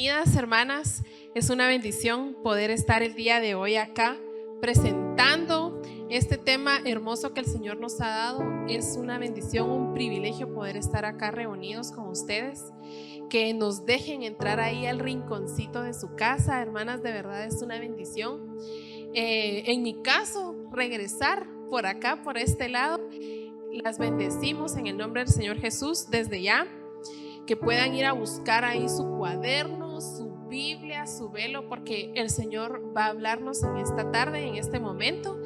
Bienvenidas, hermanas. Es una bendición poder estar el día de hoy acá presentando este tema hermoso que el Señor nos ha dado. Es una bendición, un privilegio poder estar acá reunidos con ustedes. Que nos dejen entrar ahí al rinconcito de su casa, hermanas, de verdad es una bendición. En mi caso, regresar por acá, por este lado, las bendecimos en el nombre del Señor Jesús desde ya. Que puedan ir a buscar ahí su cuaderno, su Biblia, su velo, porque el Señor va a hablarnos en esta tarde, en este momento.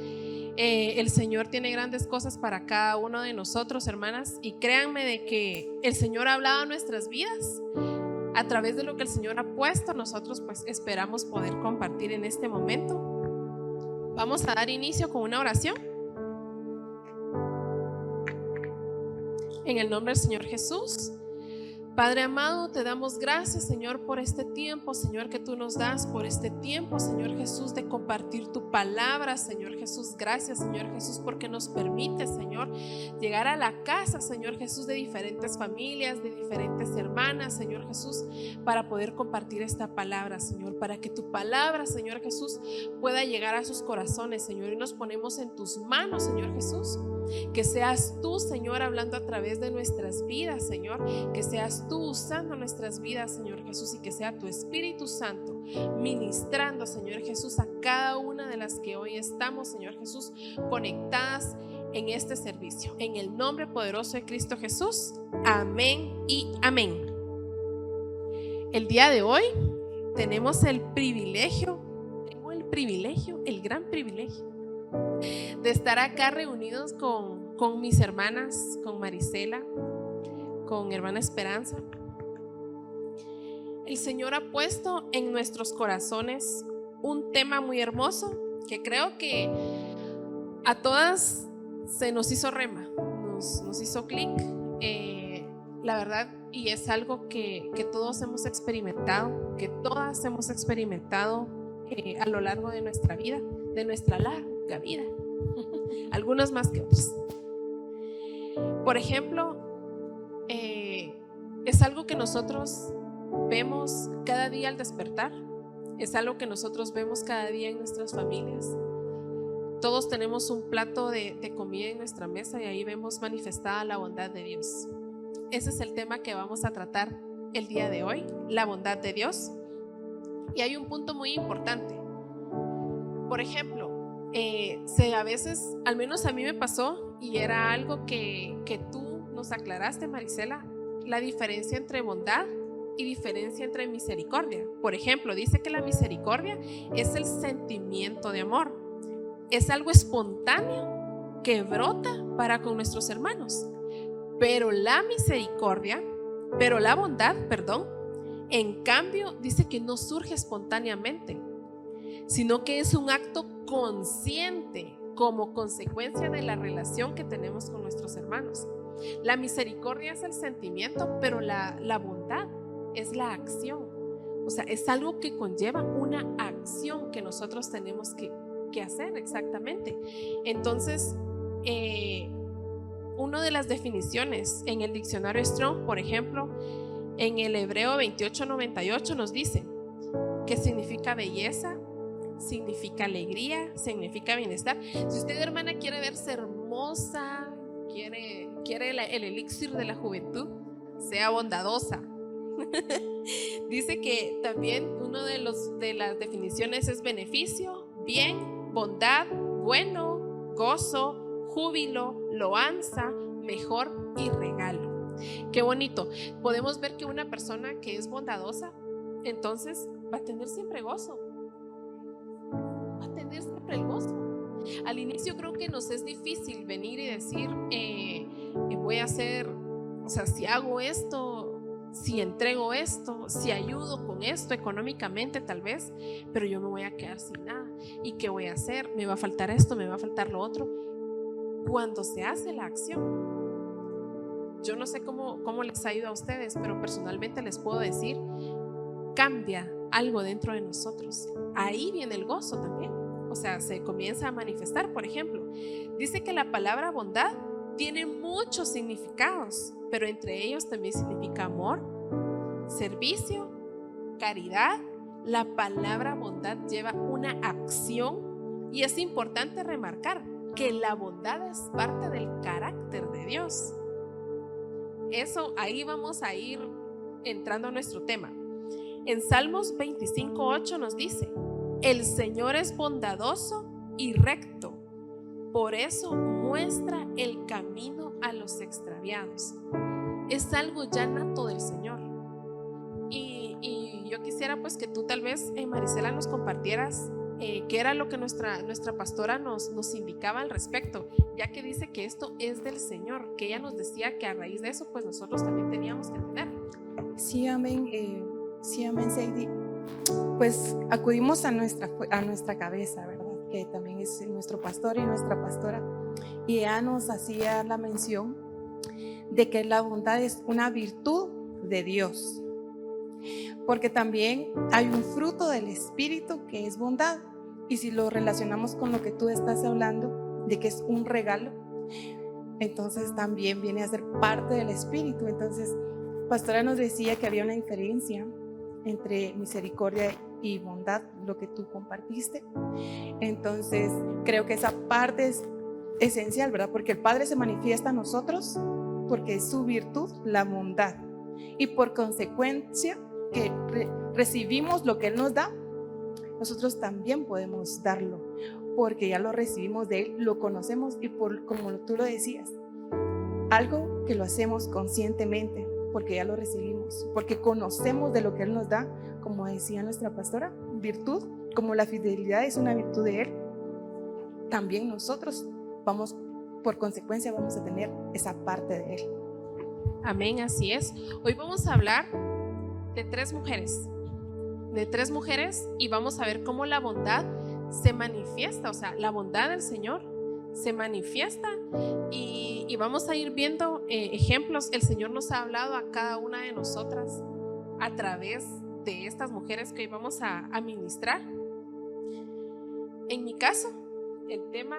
El Señor tiene grandes cosas para cada uno de nosotros, hermanas, y créanme de que el Señor ha hablado a nuestras vidas a través de lo que el Señor ha puesto. Nosotros pues esperamos poder compartir en este momento. Vamos a dar inicio con una oración. En el nombre del Señor Jesús. Padre amado, te damos gracias, Señor, por este tiempo, Señor, que tú nos das, por este tiempo, Señor Jesús, de compartir tu palabra, Señor Jesús. Gracias, Señor Jesús, porque nos permite, Señor, llegar a la casa, Señor Jesús, de diferentes familias, de diferentes hermanas, Señor Jesús, para poder compartir esta palabra, Señor, para que tu palabra, Señor Jesús, pueda llegar a sus corazones, Señor, y nos ponemos en tus manos, Señor Jesús. Que seas tú, Señor, hablando a través de nuestras vidas, Señor. Que seas tú usando nuestras vidas, Señor Jesús, y que sea tu Espíritu Santo ministrando, Señor Jesús, a cada una de las que hoy estamos, Señor Jesús, conectadas en este servicio. En el nombre poderoso de Cristo Jesús. Amén y amén. El día de hoy tenemos el gran privilegio de estar acá reunidos con mis hermanas, con Marisela, con hermana Esperanza. El Señor ha puesto en nuestros corazones un tema muy hermoso que creo que a todas se nos hizo rema, nos hizo clic, la verdad, y es algo que todos hemos experimentado, que todas hemos experimentado a lo largo de nuestra vida, de nuestra larga vida. Algunos más que otros. Por ejemplo, es algo que nosotros vemos cada día al despertar. Es algo que nosotros vemos cada día en nuestras familias. Todos tenemos un plato de comida en nuestra mesa y ahí vemos manifestada la bondad de Dios. Ese es el tema que vamos a tratar el día de hoy, la bondad de Dios. Y hay un punto muy importante. Por ejemplo, a veces, al menos a mí me pasó, y era algo que tú nos aclaraste, Marisela, la diferencia entre bondad y diferencia entre misericordia. Por ejemplo, dice que la misericordia es el sentimiento de amor, es algo espontáneo que brota para con nuestros hermanos. Pero la bondad, en cambio, dice que no surge espontáneamente, sino que es un acto consciente como consecuencia de la relación que tenemos con nuestros hermanos. La misericordia es el sentimiento, pero la bondad es la acción. O sea, es algo que conlleva una acción que nosotros tenemos que hacer exactamente. Entonces, una de las definiciones en el diccionario Strong, por ejemplo, en el Hebreo 28:98 nos dice que significa belleza, significa alegría, significa bienestar. Si usted, hermana, quiere verse hermosa, quiere el elixir de la juventud, sea bondadosa. Dice que también una de las definiciones es beneficio, bien, bondad, bueno, gozo, júbilo, loanza, mejor y regalo. Qué bonito. Podemos ver que una persona que es bondadosa, entonces va a tener siempre gozo. Va a tener siempre el gozo. Al inicio creo que nos es difícil venir y decir, voy a hacer, o sea, si hago esto, si entrego esto, si ayudo con esto económicamente tal vez, pero yo me voy a quedar sin nada. ¿Y qué voy a hacer? Me va a faltar esto, me va a faltar lo otro. Cuando se hace la acción, yo no sé cómo les ha ido a ustedes, pero personalmente les puedo decir, cambia algo dentro de nosotros. Ahí viene el gozo también. O sea, se comienza a manifestar. Por ejemplo, dice que la palabra bondad tiene muchos significados, pero entre ellos también significa amor, servicio, caridad, la palabra bondad lleva una acción y es importante remarcar que la bondad es parte del carácter de Dios. Eso, ahí vamos a ir entrando a nuestro tema. En Salmos 25:8 nos dice: el Señor es bondadoso y recto, por eso muestra el camino a los extraviados. Es algo ya nato del Señor. Y yo quisiera pues que tú tal vez, Marisela, nos compartieras qué era lo que nuestra pastora nos indicaba al respecto, ya que dice que esto es del Señor, que ella nos decía que a raíz de eso pues nosotros también teníamos que tener. Sí, amén. Sí, amén, Sadie. Pues acudimos a nuestra cabeza, ¿verdad? Que también es nuestro pastor y nuestra pastora, y ella nos hacía la mención de que la bondad es una virtud de Dios, porque también hay un fruto del Espíritu que es bondad, y si lo relacionamos con lo que tú estás hablando de que es un regalo, entonces también viene a ser parte del Espíritu. Entonces, pastora nos decía que había una diferencia entre misericordia y bondad, lo que tú compartiste. Entonces creo que esa parte es esencial, ¿verdad? Porque el Padre se manifiesta a nosotros porque es su virtud, la bondad, y por consecuencia que recibimos lo que Él nos da, nosotros también podemos darlo, porque ya lo recibimos de Él, lo conocemos, y como tú lo decías, algo que lo hacemos conscientemente, porque ya lo recibimos, porque conocemos de lo que Él nos da, como decía nuestra pastora, virtud, como la fidelidad es una virtud de Él, también nosotros por consecuencia vamos a tener esa parte de Él. Amén, así es. Hoy vamos a hablar de tres mujeres, y vamos a ver cómo la bondad se manifiesta, o sea, la bondad del Señor se manifiesta, y vamos a ir viendo ejemplos. El Señor nos ha hablado a cada una de nosotras a través de estas mujeres que hoy vamos a ministrar. En mi caso, el tema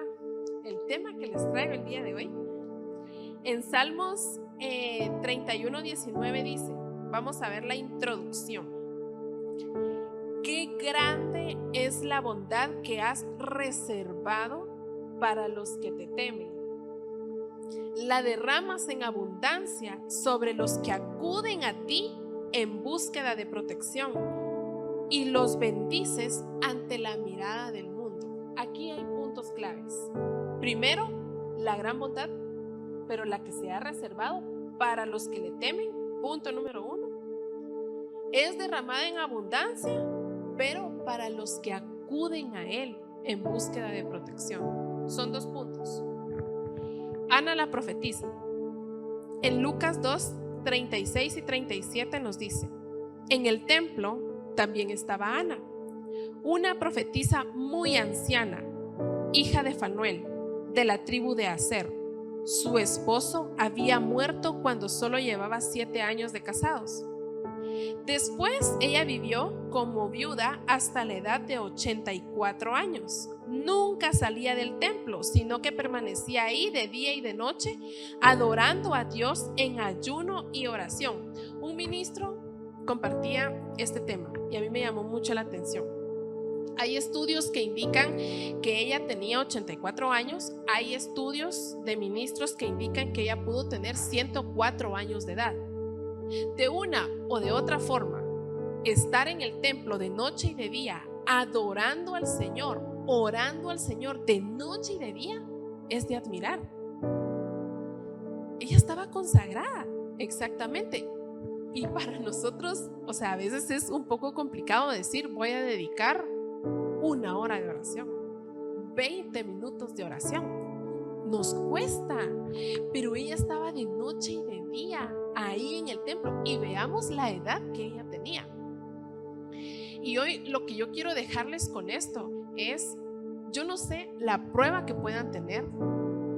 que les traigo el día de hoy, en Salmos 31:19 dice, vamos a ver la introducción: qué grande es la bondad que has reservado para los que te temen. La derramas en abundancia sobre los que acuden a ti en búsqueda de protección, y los bendices ante la mirada del mundo. Aquí hay puntos claves. Primero, la gran bondad, pero la que se ha reservado para los que le temen. Punto número 1. Es derramada en abundancia, pero para los que acuden a Él en búsqueda de protección. Son 2 puntos. Ana la profetisa. En Lucas 2:36 y 37 nos dice: en el templo también estaba Ana, una profetisa muy anciana, hija de Fanuel, de la tribu de Aser. Su esposo había muerto cuando solo llevaba 7 años de casados. Después ella vivió como viuda hasta la edad de 84 años. Nunca salía del templo, sino que permanecía ahí de día y de noche, adorando a Dios en ayuno y oración. Un ministro compartía este tema y a mí me llamó mucho la atención. Hay estudios que indican que ella tenía 84 años. Hay estudios de ministros que indican que ella pudo tener 104 años de edad. De una o de otra forma, estar en el templo de noche y de día, adorando al Señor, orando al Señor de noche y de día, es de admirar. Ella estaba consagrada, exactamente. Y para nosotros, o sea, a veces es un poco complicado decir, voy a dedicar 1 hora de oración, 20 minutos de oración. Nos cuesta, pero ella estaba de noche y de día ahí en el templo, y veamos la edad que ella tenía. Y hoy lo que yo quiero dejarles con esto es, yo no sé la prueba que puedan tener,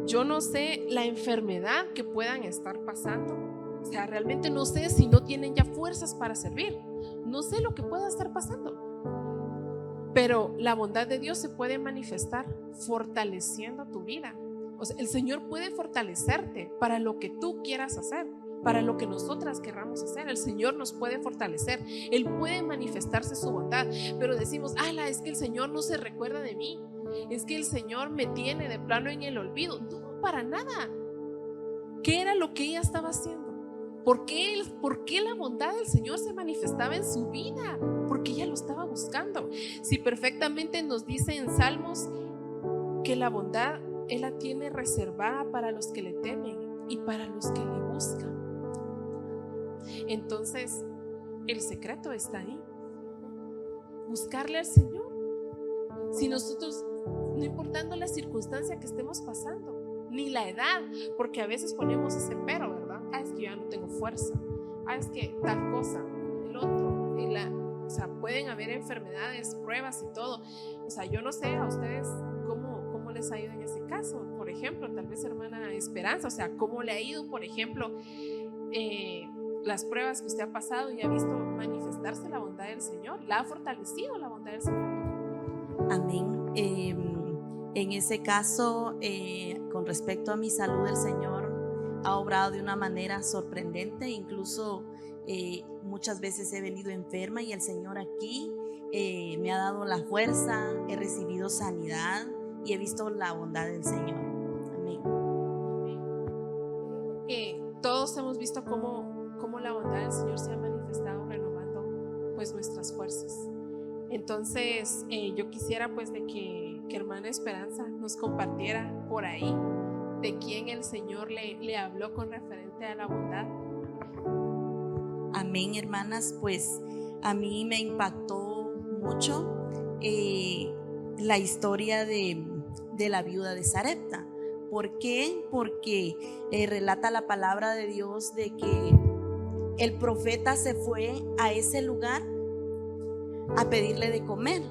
yo no sé la enfermedad que puedan estar pasando, o sea, realmente no sé si no tienen ya fuerzas para servir, no sé lo que pueda estar pasando, pero la bondad de Dios se puede manifestar fortaleciendo tu vida. O sea, el Señor puede fortalecerte para lo que tú quieras hacer. para lo que nosotras querramos hacer. El Señor nos puede fortalecer, Él puede manifestarse su bondad, pero decimos, ala, es que el Señor no se recuerda de mí, es que el Señor me tiene de plano en el olvido. No, para nada. ¿Qué era lo que ella estaba haciendo? ¿Por qué la bondad del Señor se manifestaba en su vida? Porque ella lo estaba buscando. Si perfectamente nos dice en Salmos que la bondad Él la tiene reservada para los que le temen y para los que le buscan. Entonces, el secreto está ahí. Buscarle al Señor. Si nosotros, no importando la circunstancia que estemos pasando, ni la edad, porque a veces ponemos ese pero, ¿verdad? Es que yo ya no tengo fuerza. Es que tal cosa, el otro, o sea, pueden haber enfermedades, pruebas y todo. O sea, yo no sé a ustedes cómo les ha ido en ese caso. Por ejemplo, tal vez hermana Esperanza, o sea, cómo le ha ido, por ejemplo, las pruebas que usted ha pasado y ha visto manifestarse la bondad del Señor. ¿La ha fortalecido la bondad del Señor? Amén. En ese caso, con respecto a mi salud, el Señor ha obrado de una manera sorprendente. Incluso muchas veces he venido enferma y el Señor aquí me ha dado la fuerza, he recibido sanidad y he visto la bondad del Señor. Amén. Todos hemos visto cómo la bondad del Señor se ha manifestado renovando pues nuestras fuerzas. Entonces yo quisiera pues de que hermana Esperanza nos compartiera por ahí de quién el Señor le habló con referente a la bondad. Amén, hermanas. Pues a mí me impactó mucho la historia de la viuda de Sarepta. ¿Por qué? Porque relata la palabra de Dios de que el profeta se fue a ese lugar a pedirle de comer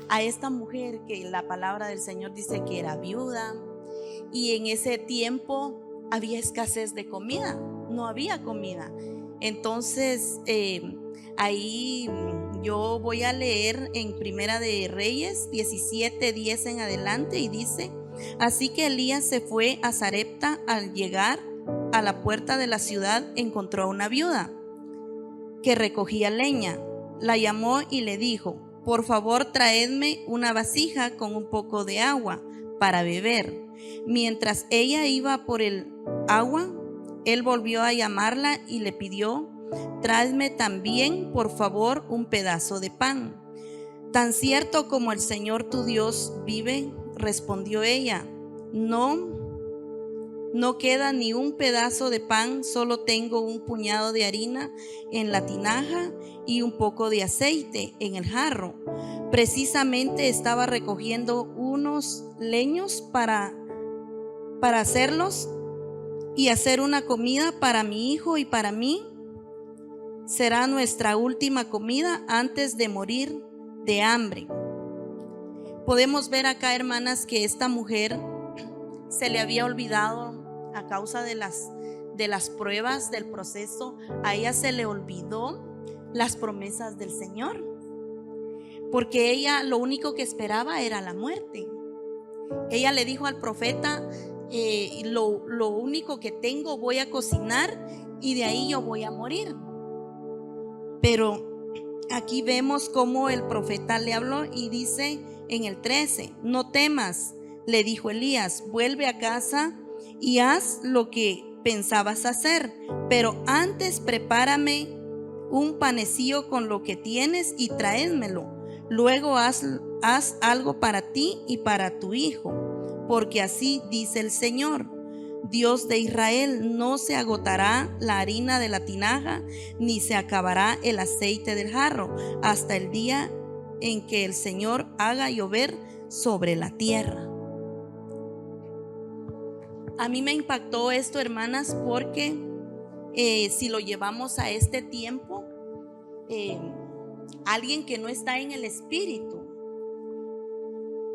a esta mujer que la palabra del Señor dice que era viuda, y en ese tiempo había escasez de comida, no había comida. Entonces ahí yo voy a leer en Primera de Reyes 17:10 en adelante, y dice: así que Elías se fue a Sarepta. Al llegar a la puerta de la ciudad encontró a una viuda que recogía leña. La llamó y le dijo: por favor, traedme una vasija con un poco de agua para beber. Mientras ella iba por el agua, él volvió a llamarla y le pidió: tráeme también, por favor, un pedazo de pan. Tan cierto como el Señor tu Dios vive, respondió ella, no queda ni un pedazo de pan, solo tengo un puñado de harina en la tinaja y un poco de aceite en el jarro. Precisamente estaba recogiendo unos leños para hacerlos y hacer una comida para mi hijo y para mí. Será nuestra última comida antes de morir de hambre. Podemos ver acá, hermanas, que esta mujer se le había olvidado a causa de las pruebas del proceso. A ella se le olvidó las promesas del Señor, porque ella lo único que esperaba era la muerte. Ella le dijo al profeta: lo único que tengo voy a cocinar y de ahí yo voy a morir. Pero aquí vemos cómo el profeta le habló y dice en el 13: no temas, le dijo Elías, vuelve a casa y haz lo que pensabas hacer, pero antes prepárame un panecillo con lo que tienes y tráemelo. Luego haz algo para ti y para tu hijo, porque así dice el Señor, Dios de Israel: no se agotará la harina de la tinaja, ni se acabará el aceite del jarro, hasta el día en que el Señor haga llover sobre la tierra. A mí me impactó esto, hermanas, porque si lo llevamos a este tiempo, alguien que no está en el espíritu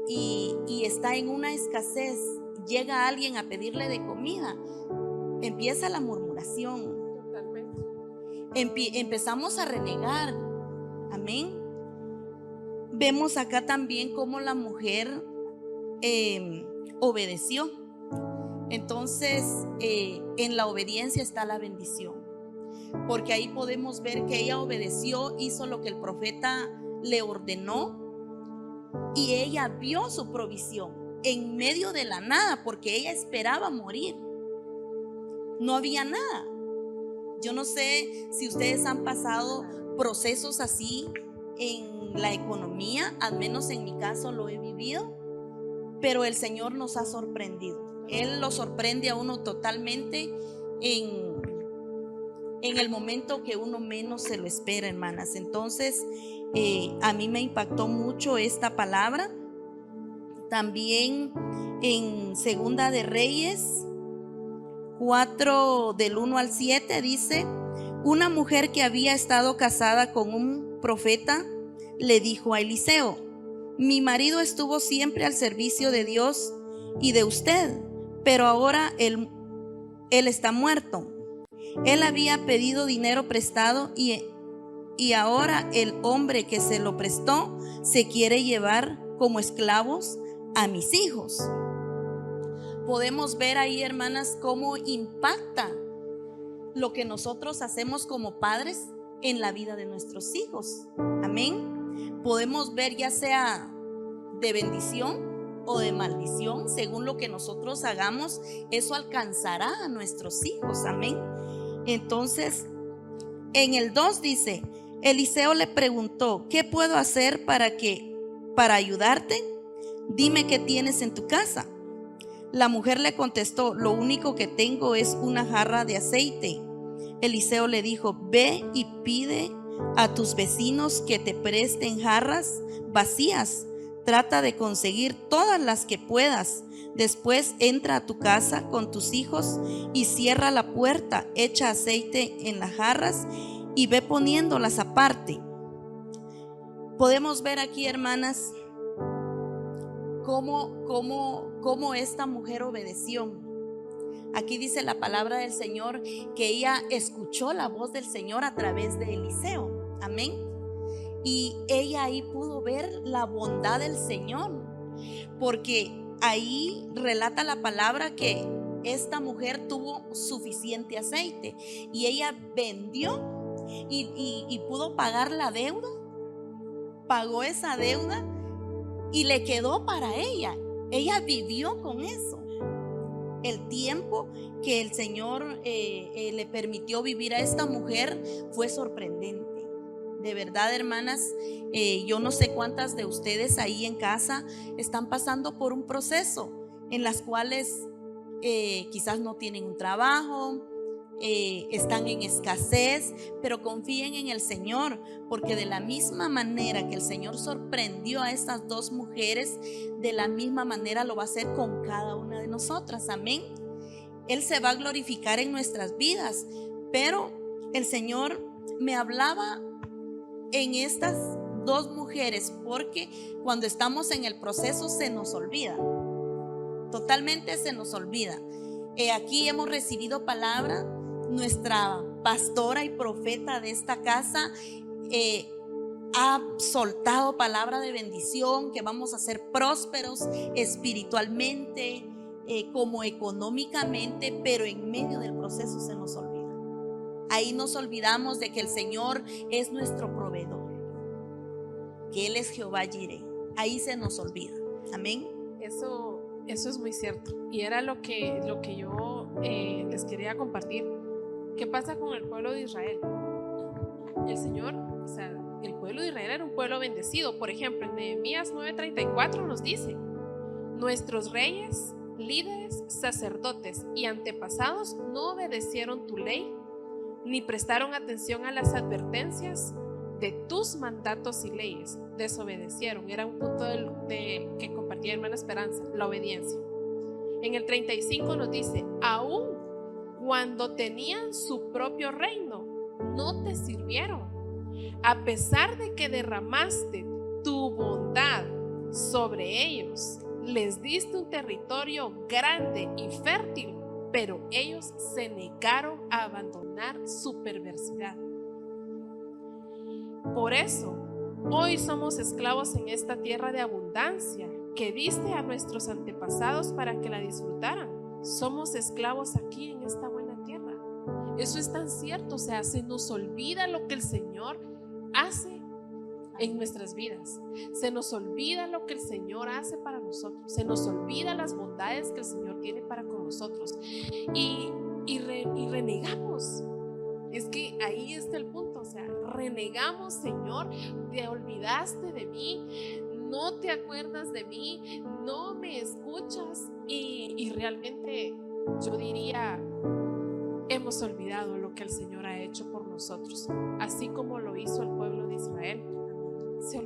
y está en una escasez, llega alguien a pedirle de comida, empieza la murmuración. Totalmente. Empezamos a renegar. Amén. Vemos acá también cómo la mujer obedeció. Entonces, en la obediencia está la bendición, porque ahí podemos ver que ella obedeció, hizo lo que el profeta le ordenó, y ella vio su provisión en medio de la nada, porque ella esperaba morir. No había nada. Yo no sé si ustedes han pasado procesos así en la economía, al menos en mi caso lo he vivido, pero el Señor nos ha sorprendido. Él lo sorprende a uno totalmente en el momento que uno menos se lo espera, hermanas. Entonces, a mí me impactó mucho esta palabra. También en Segunda de Reyes 4 del 1 al 7 dice: una mujer que había estado casada con un profeta le dijo a Eliseo: mi marido estuvo siempre al servicio de Dios y de usted, pero ahora él está muerto. Él había pedido dinero prestado y ahora el hombre que se lo prestó se quiere llevar como esclavos a mis hijos. Podemos ver ahí, hermanas, cómo impacta lo que nosotros hacemos como padres en la vida de nuestros hijos. Amén. Podemos ver ya sea de bendición o de maldición, según lo que nosotros hagamos, eso alcanzará a nuestros hijos. Amén. Entonces, en el 2 dice: Eliseo le preguntó: ¿qué puedo hacer para ayudarte? Dime qué tienes en tu casa. La mujer le contestó: lo único que tengo es una jarra de aceite. Eliseo le dijo: ve y pide a tus vecinos que te presten jarras vacías. Trata de conseguir todas las que puedas. Después entra a tu casa con tus hijos y cierra la puerta. Echa aceite en las jarras y ve poniéndolas aparte. Podemos ver aquí, hermanas, cómo esta mujer obedeció. Aquí dice la palabra del Señor que ella escuchó la voz del Señor a través de Eliseo. Amén. Y ella ahí pudo ver la bondad del Señor, porque ahí relata la palabra que esta mujer tuvo suficiente aceite y ella vendió y pudo pagar la deuda. Pagó esa deuda y le quedó para ella. Ella vivió con eso. El tiempo que el Señor le permitió vivir a esta mujer fue sorprendente. De verdad, hermanas, yo no sé cuántas de ustedes ahí en casa están pasando por un proceso en las cuales quizás no tienen un trabajo, están en escasez, pero confíen en el Señor, porque de la misma manera que el Señor sorprendió a estas dos mujeres, de la misma manera lo va a hacer con cada una de nosotras. Amén. Él se va a glorificar en nuestras vidas, pero el Señor me hablaba en estas dos mujeres, porque cuando estamos en el proceso se nos olvida, totalmente se nos olvida. Aquí hemos recibido palabra. Nuestra pastora y profeta de esta casa ha soltado palabra de bendición, que vamos a ser prósperos espiritualmente, como económicamente, pero en medio del proceso se nos olvida. Ahí nos olvidamos de que el Señor es nuestro proveedor, que Él es Jehová Jireh. Ahí se nos olvida. Amén. Eso es muy cierto. Y era lo que yo les quería compartir. ¿Qué pasa con el pueblo de Israel? El Señor, o sea, el pueblo de Israel era un pueblo bendecido. Por ejemplo, en Nehemías 9:34 nos dice: nuestros reyes, líderes, sacerdotes y antepasados no obedecieron tu ley, ni prestaron atención a las advertencias de tus mandatos y leyes. Desobedecieron. Era un punto que compartía hermana Esperanza, la obediencia. En el 35 nos dice: aún cuando tenían su propio reino, no te sirvieron. A pesar de que derramaste tu bondad sobre ellos, les diste un territorio grande y fértil, pero ellos se negaron a abandonar su perversidad. Por eso, hoy somos esclavos en esta tierra de abundancia que diste a nuestros antepasados para que la disfrutaran. somos esclavos aquí en esta buena tierra. Eso es tan cierto, o sea, se nos olvida lo que el Señor hace en nuestras vidas. Se nos olvida lo que el Señor hace para nosotros. Se nos olvida las bondades que el Señor tiene para con nosotros. Y renegamos. Es que ahí está el punto, o sea, renegamos: Señor, te olvidaste de mí, no te acuerdas de mí, no me escuchas. Y realmente yo diría, hemos olvidado lo que el Señor ha hecho por nosotros, así como lo hizo el pueblo de Israel. Se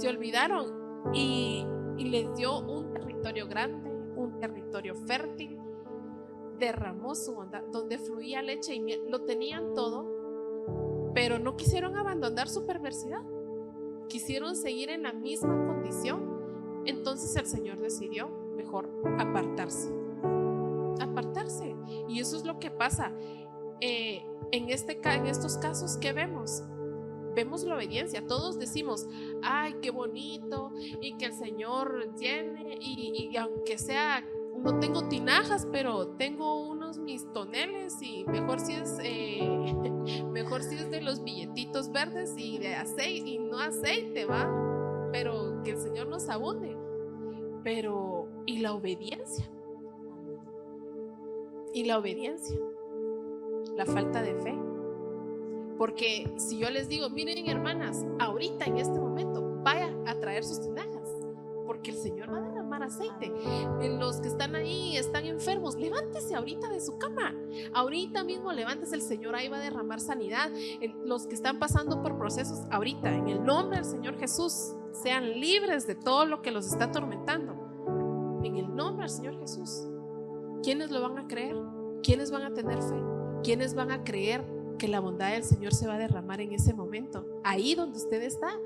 olvidaron y les dio un territorio grande, un territorio fértil, derramó su bondad, donde fluía leche y miel. Lo tenían todo, pero no quisieron abandonar su perversidad, quisieron seguir en la misma condición. Entonces el Señor decidió mejor apartarse. Y eso es lo que pasa en estos casos. ¿Qué vemos? Vemos la obediencia. Todos decimos: ay, qué bonito, y que el Señor llene, y aunque sea, no tengo tinajas, pero tengo unos mis toneles, y mejor si es de los billetitos verdes y de aceite, y no aceite, va, pero que el Señor nos abunde. Pero ¿y la obediencia? La falta de fe. Porque si yo les digo: miren, hermanas, ahorita en este momento vaya a traer sus tinajas, porque el Señor va a derramar aceite. Los que están ahí, están enfermos, levántese ahorita de su cama, ahorita mismo levántese, el Señor ahí va a derramar sanidad. Los que están pasando por procesos, ahorita, en el nombre del Señor Jesús, sean libres de todo lo que los está atormentando, en el nombre del Señor Jesús. ¿Quiénes lo van a creer? ¿Quiénes van a tener fe? ¿Quiénes van a creer que la bondad del Señor se va a derramar en ese momento? Ahí donde usted está.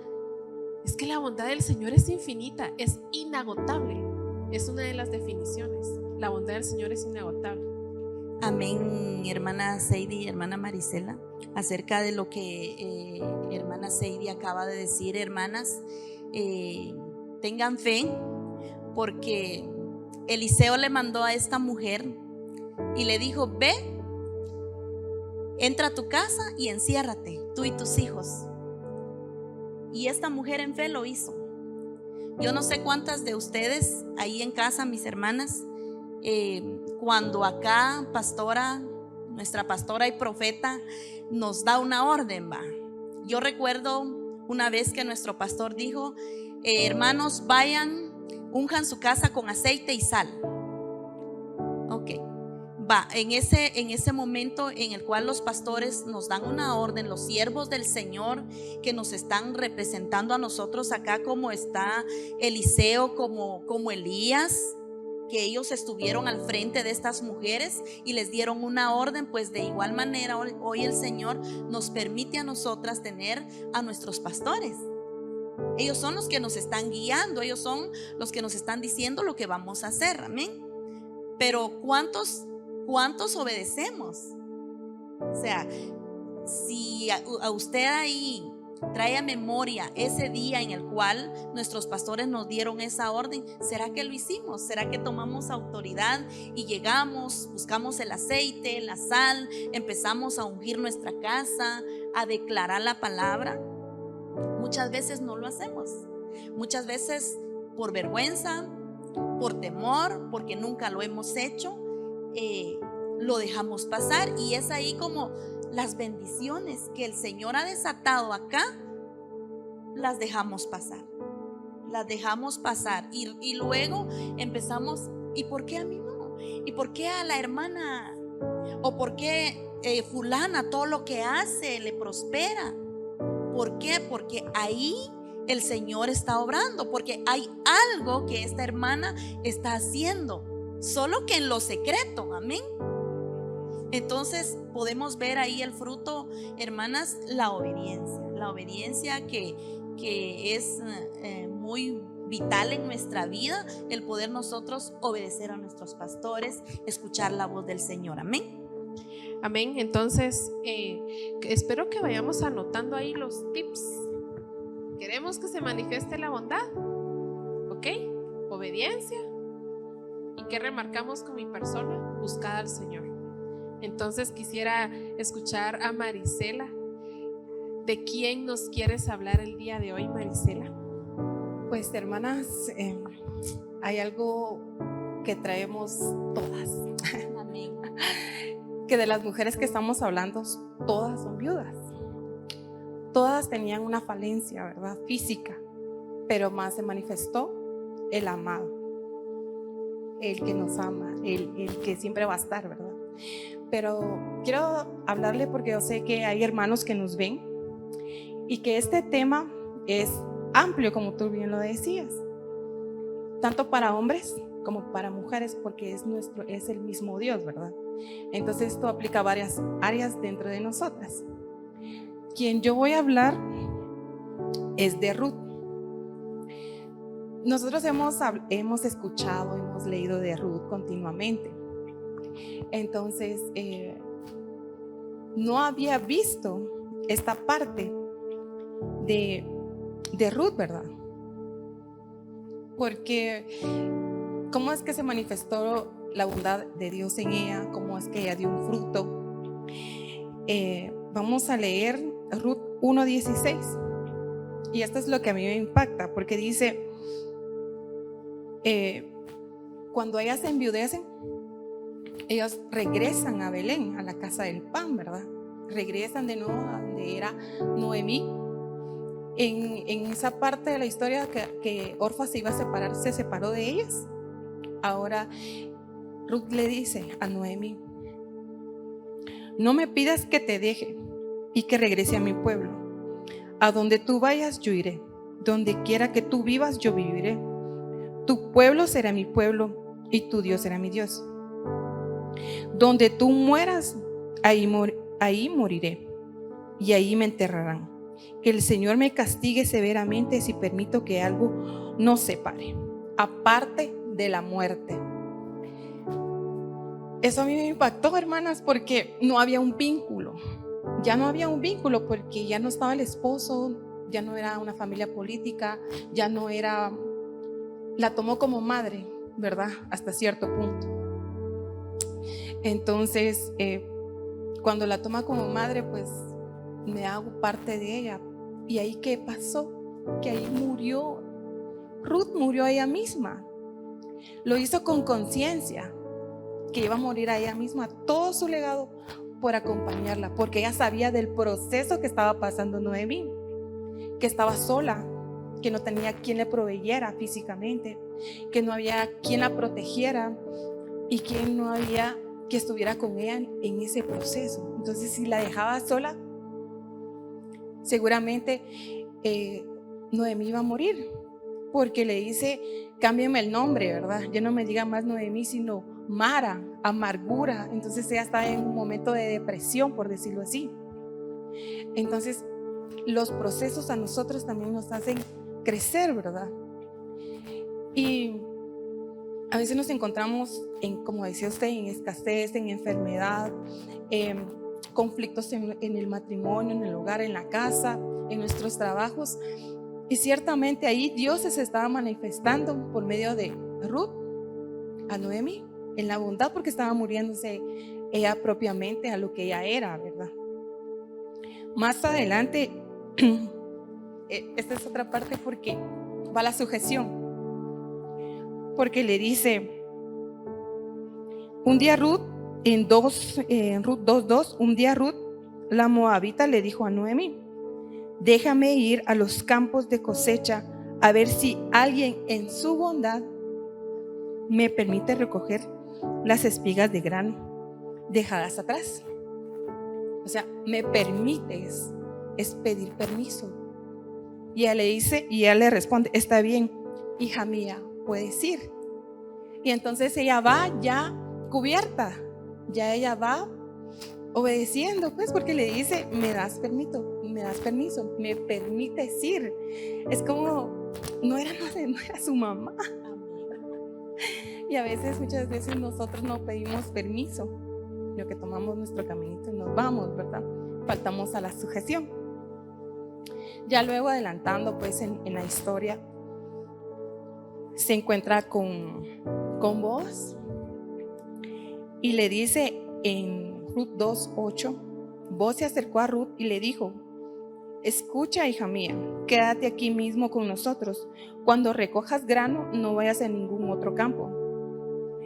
Es que la bondad del Señor es infinita, es inagotable. Es una de las definiciones. La bondad del Señor es inagotable. Amén, hermana Seidy y hermana Marisela, acerca de lo que hermana Seidy acaba de decir. Hermanas, tengan fe, porque Eliseo le mandó a esta mujer y le dijo: ve, entra a tu casa y enciérrate, tú y tus hijos. Y esta mujer en fe lo hizo. Yo no sé cuántas de ustedes ahí en casa, mis hermanas, cuando acá nuestra pastora y profeta nos da una orden, va. Yo recuerdo una vez que nuestro pastor dijo: hermanos, vayan, unjan su casa con aceite y sal. Ok, va, en ese momento en el cual los pastores nos dan una orden, los siervos del Señor que nos están representando a nosotros acá, como está Eliseo, como Elías, que ellos estuvieron al frente de estas mujeres y les dieron una orden. Pues de igual manera hoy el Señor nos permite a nosotras tener a nuestros pastores. Ellos son los que nos están guiando, ellos son los que nos están diciendo lo que vamos a hacer. Amén. Pero ¿cuántos obedecemos? O sea, si a usted ahí trae a memoria ese día en el cual nuestros pastores nos dieron esa orden, ¿será que lo hicimos? ¿Será que tomamos autoridad y llegamos, buscamos el aceite, la sal, empezamos a ungir nuestra casa, a declarar la palabra? Muchas veces no lo hacemos. Muchas veces por vergüenza, por temor, porque nunca lo hemos hecho, lo dejamos pasar. Y es ahí como las bendiciones que el Señor ha desatado acá, las dejamos pasar. Y luego empezamos: ¿y por qué a mí no? ¿Y por qué a la hermana? ¿O por qué fulana todo lo que hace le prospera? ¿Por qué? Porque ahí el Señor está obrando, porque hay algo que esta hermana está haciendo, solo que en lo secreto. Amén. Entonces podemos ver ahí el fruto, hermanas, la obediencia que es muy vital en nuestra vida, el poder nosotros obedecer a nuestros pastores, escuchar la voz del Señor. Amén. Amén. Entonces espero que vayamos anotando ahí los tips. Queremos que se manifieste la bondad, ¿ok? Obediencia, ¿Y qué remarcamos con mi persona? Buscad al Señor. Entonces quisiera escuchar a Marisela. ¿De quién nos quieres hablar el día de hoy, Marisela? Pues hermanas, hay algo que traemos todas. Amén. Que de las mujeres que estamos hablando, todas son viudas. Todas tenían una falencia, ¿verdad? Física, pero más se manifestó el amado, el que nos ama, el que siempre va a estar, ¿verdad? Pero quiero hablarle porque yo sé que hay hermanos que nos ven y que este tema es amplio, como tú bien lo decías, tanto para hombres como para mujeres, porque es el mismo Dios, ¿verdad? Entonces esto aplica a varias áreas dentro de nosotras. Quien yo voy a hablar es de Ruth. Nosotros hemos escuchado, hemos leído de Ruth continuamente. Entonces, no había visto esta parte de Ruth, ¿verdad? Porque ¿cómo es que se manifestó la bondad de Dios en ella? ¿Cómo es que ella dio un fruto? Vamos a leer Ruth 1:16. Y esto es lo que a mí me impacta, porque dice, cuando ellas se enviudecen, ellas regresan a Belén, a la casa del pan, ¿verdad? Regresan de nuevo a donde era Noemí. En esa parte de la historia que Orfa se iba a separar, se separó de ellas. Ahora Ruth le dice a Noemí: no me pidas que te deje y que regrese a mi pueblo. A donde tú vayas yo iré, donde quiera que tú vivas yo viviré. Tu pueblo será mi pueblo y tu Dios será mi Dios. Donde tú mueras, ahí moriré y ahí me enterrarán. Que el Señor me castigue severamente si permito que algo nos separe, aparte de la muerte. Eso a mí me impactó, hermanas, porque no había un vínculo. Ya no había un vínculo porque ya no estaba el esposo, ya no era una familia política, ya no era, la tomó como madre, ¿verdad? Hasta cierto punto. Entonces, cuando la toma como madre, pues me hago parte de ella. ¿Y ahí qué pasó? Que ahí murió. Ruth murió a ella misma. Lo hizo con conciencia que iba a morir a ella misma, todo su legado por acompañarla, porque ella sabía del proceso que estaba pasando Noemí, que estaba sola, que no tenía quien le proveyera físicamente, que no había quien la protegiera y que no había que estuviera con ella en ese proceso. Entonces, si la dejaba sola, seguramente Noemí iba a morir, porque le dice: cámbiame el nombre, ¿verdad? Ya no me diga más Noemí, sino Mara, amargura. Entonces ella está en un momento de depresión, por decirlo así. Entonces los procesos a nosotros también nos hacen crecer, ¿verdad? Y a veces nos encontramos en, como decía usted, en escasez, en enfermedad, en conflictos en el matrimonio, en el hogar, en la casa, en nuestros trabajos. Y ciertamente ahí Dios se estaba manifestando por medio de Ruth a Noemí en la bondad, porque estaba muriéndose ella propiamente a lo que ella era, ¿verdad? Más adelante, esta es otra parte, porque va la sujeción, porque le dice un día Ruth, en Ruth 2:2, un día Ruth la moabita le dijo a Noemí: déjame ir a los campos de cosecha a ver si alguien en su bondad me permite recoger las espigas de grano dejadas atrás. O sea, me permites, es pedir permiso. Y ella le dice, y ella le responde: está bien, hija mía, puedes ir. Y entonces ella va ya cubierta, ya ella va obedeciendo, pues, porque le dice: me das permiso, me permites ir. Es como, no era su mamá. Y a veces, muchas veces nosotros no pedimos permiso, lo que tomamos nuestro caminito y nos vamos, ¿verdad? Faltamos a la sujeción. Ya luego, adelantando pues en la historia, se encuentra con con voz y le dice en Ruth 2:8, Boaz se acercó a Ruth y le dijo: escucha, hija mía, quédate aquí mismo con nosotros. Cuando recojas grano, no vayas a ningún otro campo.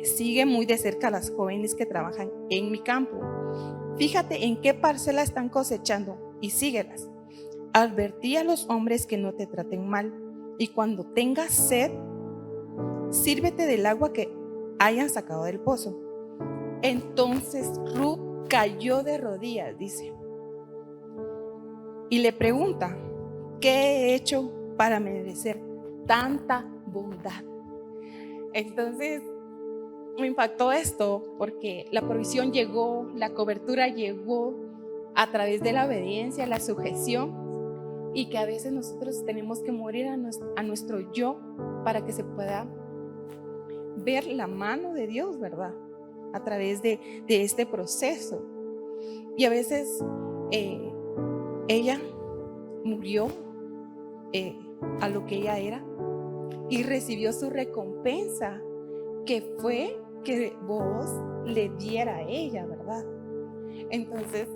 Sigue muy de cerca a las jóvenes que trabajan en mi campo. Fíjate en qué parcela están cosechando y síguelas. Advertí a los hombres que no te traten mal, y cuando tengas sed, sírvete del agua que hayan sacado del pozo. Entonces Ruth cayó de rodillas, dice, y le pregunta: ¿qué he hecho para merecer tanta bondad? Entonces me impactó esto porque la provisión llegó, la cobertura llegó a través de la obediencia, la sujeción, y que a veces nosotros tenemos que morir a nuestro yo para que se pueda ver la mano de Dios, ¿verdad? A través de este proceso. Y a veces ella murió a lo que ella era y recibió su recompensa, que fue que Boaz le diera a ella, ¿verdad? Entonces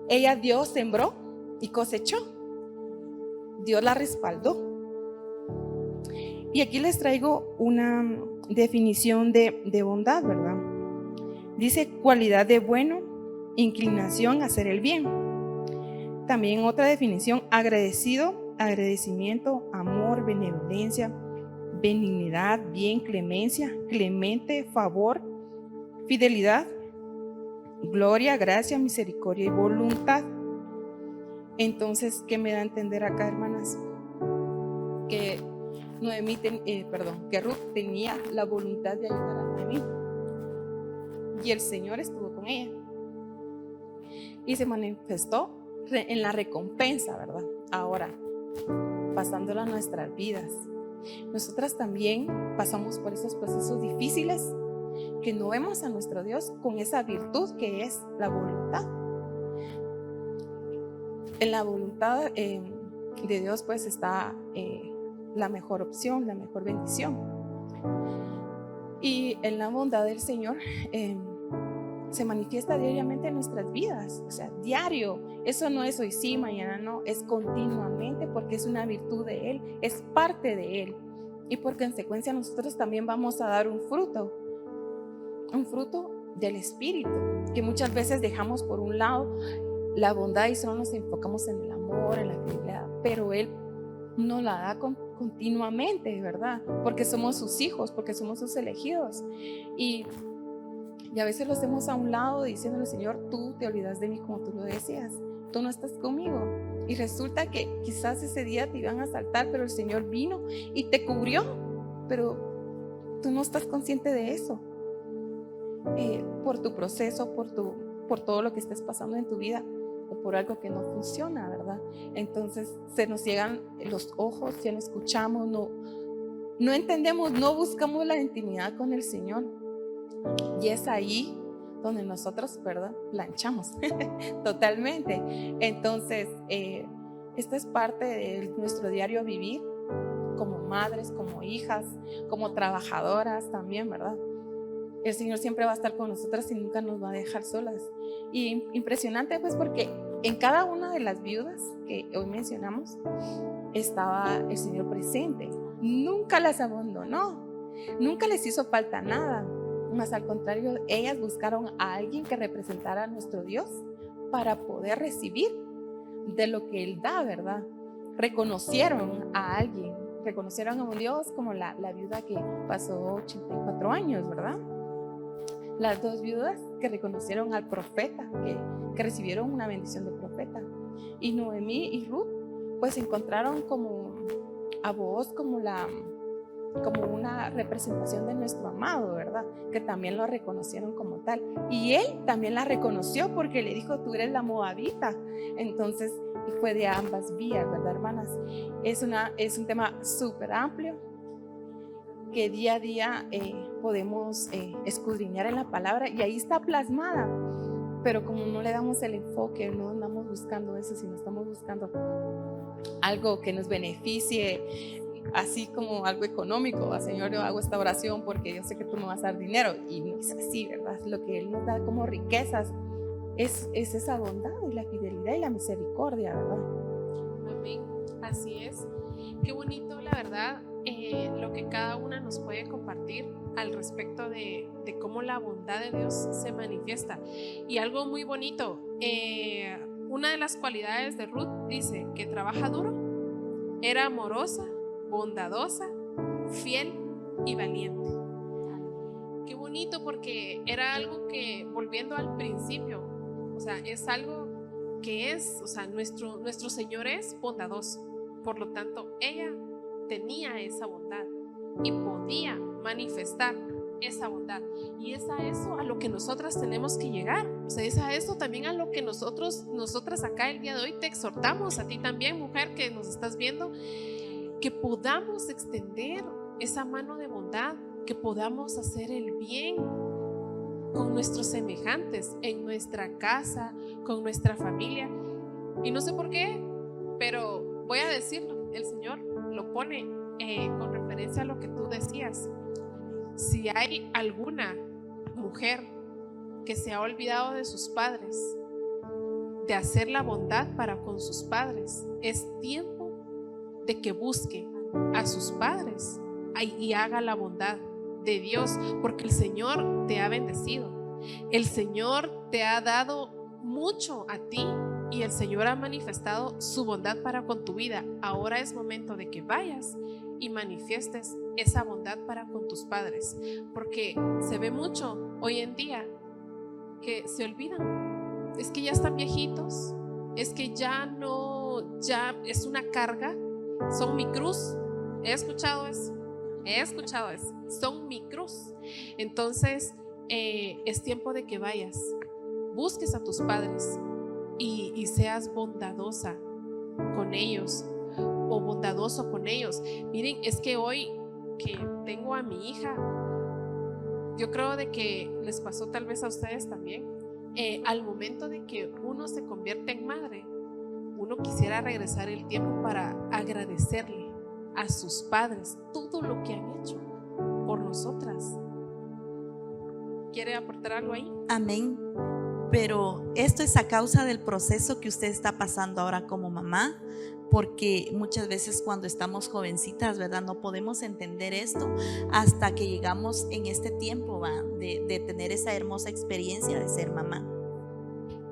ella, Dios sembró y cosechó. Dios la respaldó. Y aquí les traigo una definición de bondad, ¿verdad? Dice: cualidad de bueno, inclinación a hacer el bien. También otra definición: agradecido, agradecimiento, amor, benevolencia, benignidad, bien, clemencia, clemente, favor, fidelidad, gloria, gracia, misericordia y voluntad. Entonces, ¿qué me da a entender acá, hermanas? Que que Ruth tenía la voluntad de ayudar a Noemí, y el Señor estuvo con ella y se manifestó en la recompensa, ¿verdad? Ahora, pasándola a nuestras vidas, nosotras también pasamos por esos procesos difíciles que no vemos a nuestro Dios con esa virtud que es la voluntad. En la voluntad de Dios pues está la mejor opción, la mejor bendición. Y en la bondad del Señor se manifiesta diariamente en nuestras vidas, o sea, diario. Eso no es hoy sí, mañana no, es continuamente, porque es una virtud de Él, es parte de Él. Y por consecuencia nosotros también vamos a dar un fruto del Espíritu, que muchas veces dejamos por un lado la bondad y solo nos enfocamos en el amor, en la fidelidad, pero Él nos la da continuamente, ¿verdad? Porque somos sus hijos, porque somos sus elegidos. Y a veces lo hacemos a un lado diciéndole: Señor, tú te olvidas de mí, como tú lo decías, tú no estás conmigo. Y resulta que quizás ese día te iban a asaltar, pero el Señor vino y te cubrió, pero tú no estás consciente de eso, por tu proceso, por todo lo que estés pasando en tu vida, o por algo que no funciona, ¿verdad? Entonces se nos ciegan los ojos, ya no escuchamos, no entendemos, no buscamos la intimidad con el Señor. Y es ahí donde nosotros, ¿verdad?, planchamos totalmente. Entonces esta es parte de nuestro diario vivir como madres, como hijas, como trabajadoras también, ¿verdad? El Señor siempre va a estar con nosotras y nunca nos va a dejar solas. Y impresionante pues, porque en cada una de las viudas que hoy mencionamos estaba el Señor presente. Nunca las abandonó, nunca les hizo falta nada. Más al contrario, ellas buscaron a alguien que representara a nuestro Dios para poder recibir de lo que Él da, ¿verdad? Reconocieron a alguien, reconocieron a un Dios, como la viuda que pasó 84 años, ¿verdad? Las dos viudas que reconocieron al profeta, que recibieron una bendición de profeta. Y Noemí y Ruth pues encontraron como a Boaz como una representación de nuestro amado, ¿verdad? Que también lo reconocieron como tal. Y él también la reconoció porque le dijo: tú eres la moabita. Entonces fue de ambas vías, ¿verdad, hermanas? Es un tema súper amplio que día a día podemos escudriñar en la palabra, y ahí está plasmada. Pero como no le damos el enfoque, no andamos buscando eso, sino estamos buscando algo que nos beneficie así como algo económico. Señor, yo hago esta oración porque yo sé que tú me vas a dar dinero, y no es así, ¿verdad? Lo que Él nos da como riquezas es esa bondad y la fidelidad y la misericordia, ¿verdad? Amén, así es. Qué bonito, la verdad, lo que cada una nos puede compartir al respecto de cómo la bondad de Dios se manifiesta. Y algo muy bonito, una de las cualidades de Ruth dice que trabaja duro, era amorosa, bondadosa, fiel y valiente. Qué bonito, porque era algo que, volviendo al principio, o sea, es algo que es, o sea, nuestro Señor es bondadoso. Por lo tanto, ella tenía esa bondad y podía manifestar esa bondad. Y es a eso a lo que nosotras tenemos que llegar. O sea, es a eso también a lo que nosotras acá el día de hoy te exhortamos, a ti también, mujer que nos estás viendo, que podamos extender esa mano de bondad, que podamos hacer el bien con nuestros semejantes, en nuestra casa, con nuestra familia. Y no sé por qué, pero voy a decirlo, el Señor lo pone con referencia a lo que tú decías. Si hay alguna mujer que se ha olvidado de sus padres, de hacer la bondad para con sus padres, es tiempo de que busque a sus padres y haga la bondad de Dios, porque el Señor te ha bendecido, el Señor te ha dado mucho a ti y el Señor ha manifestado su bondad para con tu vida. Ahora es momento de que vayas y manifiestes esa bondad para con tus padres, porque se ve mucho hoy en día que se olvidan, es que ya están viejitos, es que ya es una carga, son mi cruz. He escuchado eso, son mi cruz. Entonces es tiempo de que vayas, busques a tus padres y seas bondadosa con ellos o bondadoso con ellos. Miren, es que hoy que tengo a mi hija, yo creo de que les pasó tal vez a ustedes también, al momento de que uno se convierte en madre, uno quisiera regresar el tiempo para agradecerle a sus padres todo lo que han hecho por nosotras. ¿Quiere aportar algo ahí? Amén. Pero esto es a causa del proceso que usted está pasando ahora como mamá, porque muchas veces cuando estamos jovencitas, ¿verdad? No podemos entender esto hasta que llegamos en este tiempo, ¿va? De tener esa hermosa experiencia de ser mamá.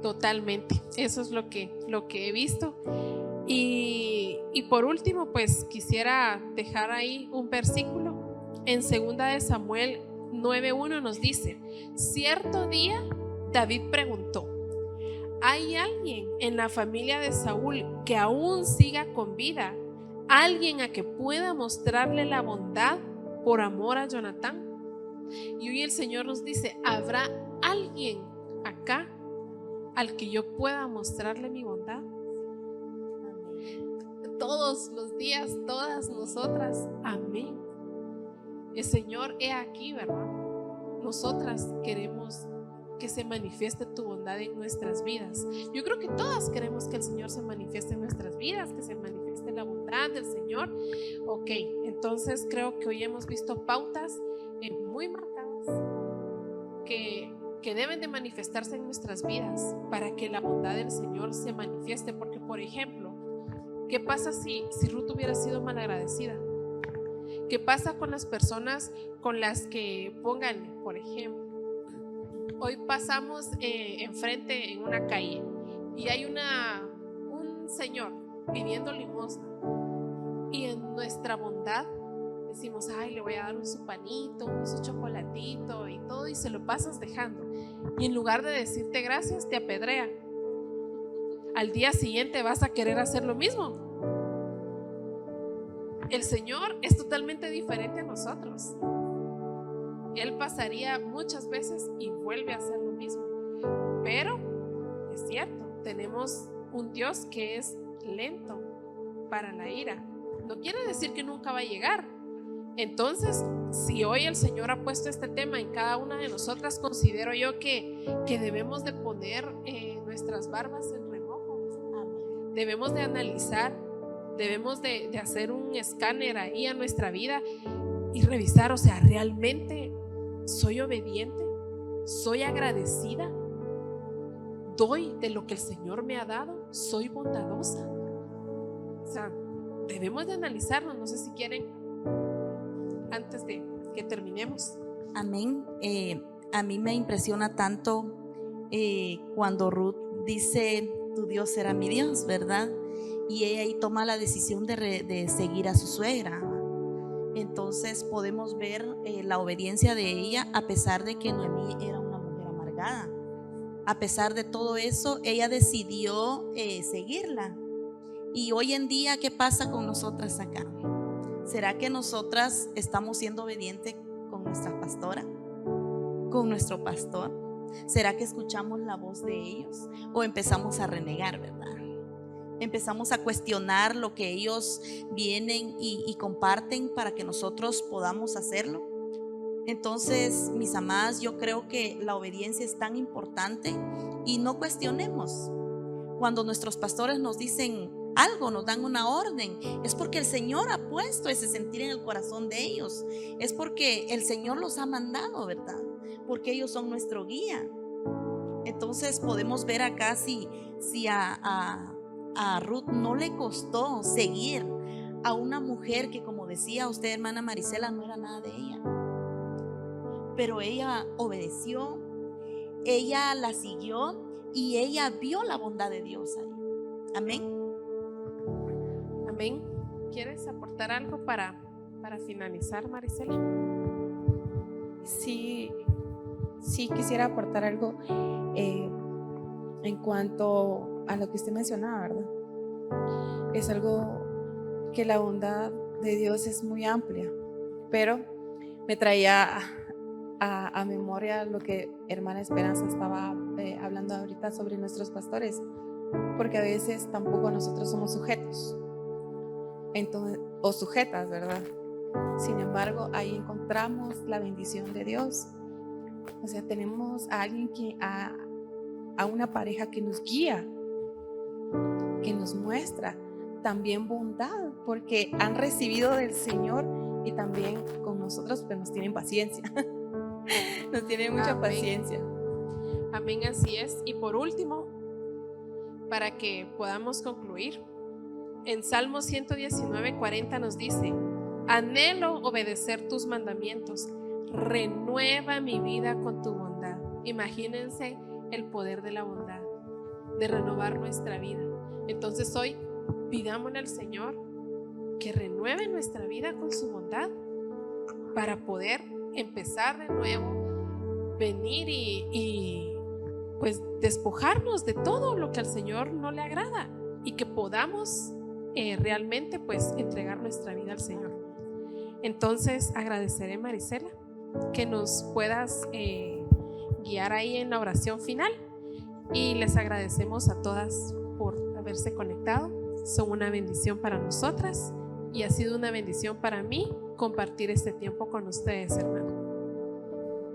Totalmente, eso es lo que he visto. Y por último, pues quisiera dejar ahí un versículo. En 2 de Samuel 9:1 nos dice: cierto día David preguntó: ¿hay alguien en la familia de Saúl que aún siga con vida? ¿Alguien a que pueda mostrarle la bondad por amor a Jonatán? Y hoy el Señor nos dice: ¿habrá alguien acá al que yo pueda mostrarle mi bondad? Todos los días, todas nosotras. Amén. El Señor, he aquí, ¿verdad? Nosotras queremos que se manifieste tu bondad en nuestras vidas. Yo creo que todas queremos que el Señor se manifieste en nuestras vidas, que se manifieste la bondad del Señor. Ok, entonces creo que hoy hemos visto pautas muy marcadas que deben de manifestarse en nuestras vidas para que la bondad del Señor se manifieste. Porque, por ejemplo, ¿qué pasa si Ruth hubiera sido malagradecida? ¿Qué pasa con las personas con las que, pongan, por ejemplo, hoy pasamos enfrente en una calle y hay un señor pidiendo limosna, y en nuestra bondad decimos: ay, le voy a dar su panito, su chocolatito y todo, y se lo pasas dejando, y en lugar de decirte gracias, te apedrea. Al día siguiente vas a querer hacer lo mismo. El Señor es totalmente diferente a nosotros. Él pasaría muchas veces y vuelve a hacer lo mismo. Pero es cierto, tenemos un Dios que es lento para la ira. No quiere decir que nunca va a llegar. Entonces, si hoy el Señor ha puesto este tema en cada una de nosotras, considero yo que debemos de poner nuestras barbas en remojo. Debemos de analizar debemos de hacer un escáner ahí a nuestra vida y revisar, o sea, ¿realmente soy obediente? ¿Soy agradecida? ¿Doy de lo que el Señor me ha dado? ¿Soy bondadosa? O sea, debemos de analizarnos. No sé si quieren, antes de que terminemos. Amén. A mí me impresiona tanto cuando Ruth dice, tu Dios será mi Dios, ¿verdad? Y ella ahí toma la decisión de seguir a su suegra. Entonces podemos ver la obediencia de ella, a pesar de que Noemí era una mujer amargada. A pesar de todo eso, ella decidió seguirla. Y hoy en día, ¿qué pasa con nosotras acá? ¿Será que nosotras estamos siendo obedientes con nuestra pastora? ¿Con nuestro pastor? ¿Será que escuchamos la voz de ellos? ¿O empezamos a renegar, verdad? Empezamos a cuestionar lo que ellos vienen y comparten para que nosotros podamos hacerlo. Entonces, mis amadas, yo creo que la obediencia es tan importante y no cuestionemos. Cuando nuestros pastores nos dicen algo, nos dan una orden, es porque el Señor ha puesto ese sentir en el corazón de ellos. Es porque el Señor los ha mandado, ¿verdad? Porque ellos son nuestro guía. Entonces podemos ver acá si a Ruth no le costó seguir a una mujer que, como decía usted, hermana Marisela, no era nada de ella. Pero ella obedeció, ella la siguió y ella vio la bondad de Dios ahí. Amén. Amén. ¿Quieres aportar algo para finalizar, Marisela? Sí, quisiera aportar algo en cuanto a lo que usted mencionaba, ¿verdad? Es algo que la bondad de Dios es muy amplia, pero me traía a memoria lo que hermana Esperanza estaba hablando ahorita sobre nuestros pastores, porque a veces tampoco nosotros somos sujetos, entonces, o sujetas, ¿verdad? Sin embargo, ahí encontramos la bendición de Dios. O sea, tenemos a alguien a una pareja que nos guía, que nos muestra también bondad, porque han recibido del Señor y también con nosotros pues nos tienen paciencia. Nos tienen mucha Amén. Paciencia. Amén, así es. Y por último, para que podamos concluir, en Salmo 119:40 nos dice: anhelo obedecer tus mandamientos, renueva mi vida con tu bondad. Imagínense el poder de la bondad, de renovar nuestra vida. Entonces hoy pidámosle al Señor que renueve nuestra vida con su bondad para poder empezar de nuevo, venir y pues despojarnos de todo lo que al Señor no le agrada y que podamos realmente pues entregar nuestra vida al Señor. Entonces agradeceré, Marisela, que nos puedas guiar ahí en la oración final, y les agradecemos a todas por haberse conectado. Son una bendición para nosotras y ha sido una bendición para mí compartir este tiempo con ustedes, hermanos.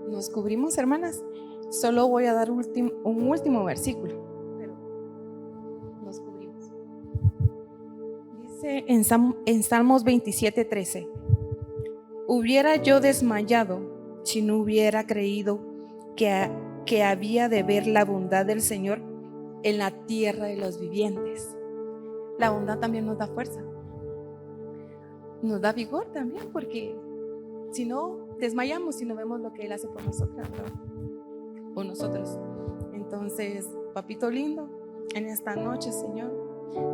Nos cubrimos, hermanas. Solo voy a dar un último versículo, pero nos cubrimos. Dice en Salmos 27:13: hubiera yo desmayado si no hubiera creído que había de ver la bondad del Señor en la tierra de los vivientes. La bondad también nos da fuerza, nos da vigor también, porque si no desmayamos si no vemos lo que Él hace por nosotras, ¿no? O nosotros. Entonces, papito lindo, en esta noche, Señor,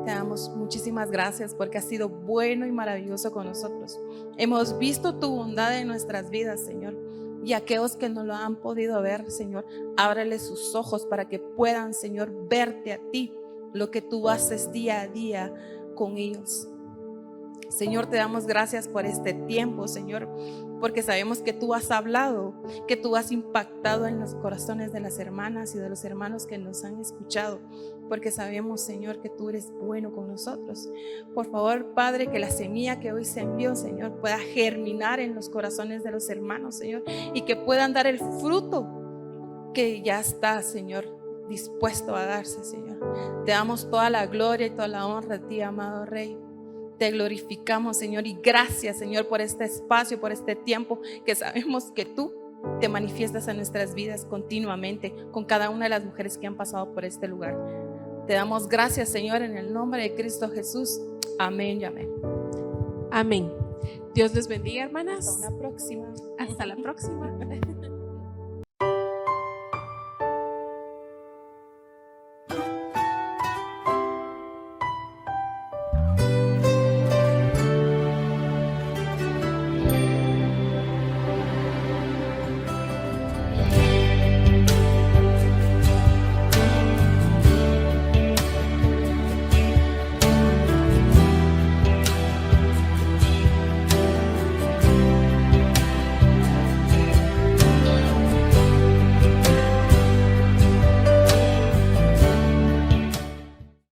te damos muchísimas gracias porque has sido bueno y maravilloso con nosotros. Hemos visto tu bondad en nuestras vidas, Señor. Y aquellos que no lo han podido ver, Señor, ábrele sus ojos para que puedan, Señor, verte a ti, lo que tú haces día a día con ellos. Señor, te damos gracias por este tiempo, Señor, porque sabemos que tú has hablado, que tú has impactado en los corazones de las hermanas y de los hermanos que nos han escuchado, porque sabemos, Señor, que tú eres bueno con nosotros. Por favor, Padre, que la semilla que hoy se envió, Señor, pueda germinar en los corazones de los hermanos, Señor, y que puedan dar el fruto que ya está, Señor, dispuesto a darse, Señor. Te damos toda la gloria y toda la honra a ti, amado Rey. Te glorificamos, Señor, y gracias, Señor, por este espacio, por este tiempo que sabemos que tú te manifiestas en nuestras vidas continuamente con cada una de las mujeres que han pasado por este lugar. Te damos gracias, Señor, en el nombre de Cristo Jesús. Amén y amén. Amén. Dios les bendiga, hermanas. Hasta una próxima. Hasta la próxima.